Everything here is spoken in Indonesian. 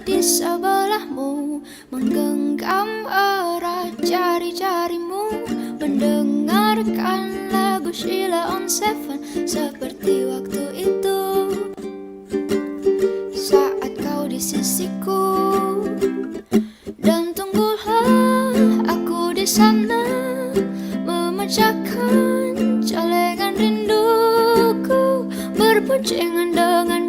di sebelahmu, menggenggam erat jari-jarimu, mendengarkan lagu Sheila on Seven seperti waktu itu. Saat kau di sisiku, dan tunggulah aku di sana, memecahkan celengan rinduku, berboncengan dengan